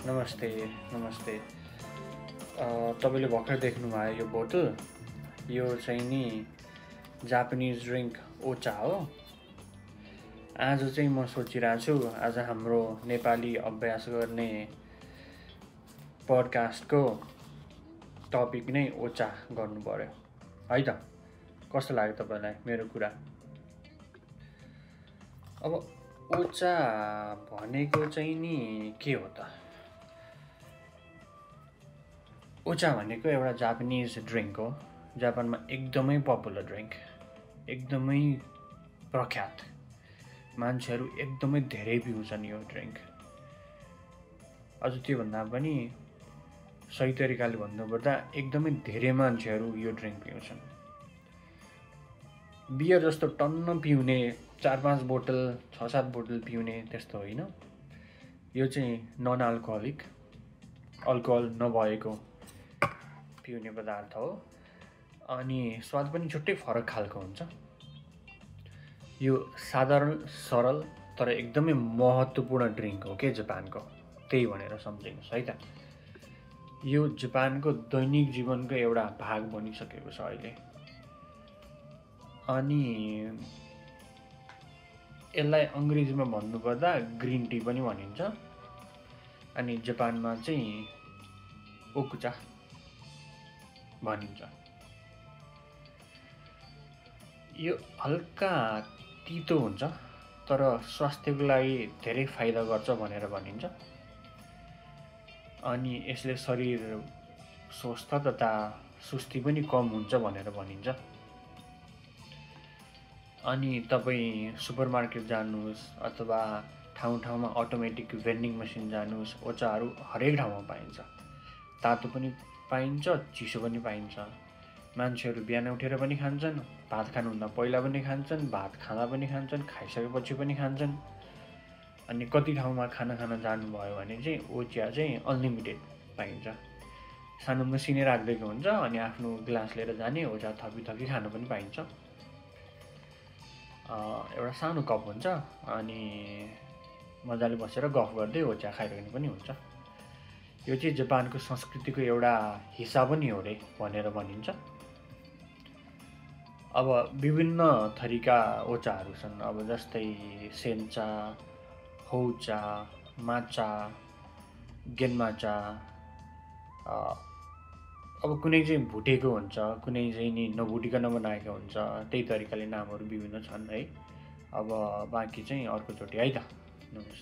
नमस्ते नमस्ते तपाईँले भर्खर देख्नुभयो यो बोतल यो चाहिँ नि जापानिज ड्रिङ्क ओचा हो। आज चाहिँ म सोचिरहेको छु आज हाम्रो नेपाली अभ्यास गर्ने पडकास्टको टपिक नै ओचा गर्नु पर्यो है त। कस्तो लाग्यो तपाईँलाई मेरो कुरा? अब ओचा भनेको चाहिँ नि के हो त? ओचा भनेको एउटा जापानिज ड्रिङ्क हो। जापानमा एकदमै पपुलर ड्रिङ्क, एकदमै प्रख्यात, मान्छेहरू एकदमै धेरै पिउँछन् यो ड्रिङ्क। अझ त्योभन्दा पनि सही तरिकाले भन्नुपर्दा एकदमै धेरै मान्छेहरू यो ड्रिङ्क पिउँछन्। बियर जस्तो टन्न पिउने 4-5 बोतल 6-7 बोतल पिउने त्यस्तो होइन। यो चाहिँ नन अल्कोहलिक, अल्कोहल नभएको पिउने पदार्थ हो अनि स्वाद पनि छुट्टै फरक खालको हुन्छ। यो साधारण सरल तर एकदमै महत्त्वपूर्ण ड्रिङ्क हो के जापानको, त्यही भनेर सम्झिनुहोस् है त। यो जापानको दैनिक जीवनको एउटा भाग बनिसकेको छ अहिले। अनि यसलाई अङ्ग्रेजीमा भन्नुपर्दा ग्रिन टी पनि भनिन्छ अनि जापानमा चाहिँ ओकुचा भनिन्छ। यो हल्का तितो हुन्छ तर स्वास्थ्यको लागि धेरै फाइदा गर्छ भनेर भनिन्छ। अनि यसले शरीर स्वस्थ तथा सुस्ती पनि कम हुन्छ भनेर भनिन्छ। अनि तपाईँ सुपरमार्केट जानुहोस् अथवा ठाउँ ठाउँमा अटोमेटिक भेन्डिङ मसिन जानुहोस्, ओचाहरू हरेक ठाउँमा पाइन्छ। तातो पनि पाइन्छ, चिसो पनि पाइन्छ। मान्छेहरू बिहान उठेर पनि खान्छन्, भात खानुभन्दा पहिला पनि खान्छन्, भात खाँदा पनि खान्छन्, खाइसकेपछि पनि खान्छन्। अनि कति ठाउँमा खाना खान जानुभयो भने चाहिँ ओचिया चाहिँ अनलिमिटेड पाइन्छ। सानो मसिनै राखिदिएको हुन्छ अनि आफ्नो ग्लास लिएर जाने, ओचा थपी खानु पनि पाइन्छ। एउटा सानो कप हुन्छ अनि मजाले बसेर गफ गर्दै ओचा खाइरहनु पनि हुन्छ। यो चाहिँ जापानको संस्कृतिको एउटा हिस्सा पनि हो रे भनेर भनिन्छ। अब विभिन्न थरीका ओचाहरू छन्, अब जस्तै सेन्चा, होचा, माचा, गेन्माचा। अब कुनै चाहिँ भुटेको हुन्छ, कुनै चाहिँ नि नभुटिकन बनाएको हुन्छ, त्यही तरिकाले नामहरू विभिन्न छन् है। अब बाँकी चाहिँ अर्कोचोटि है त। नमस्ते।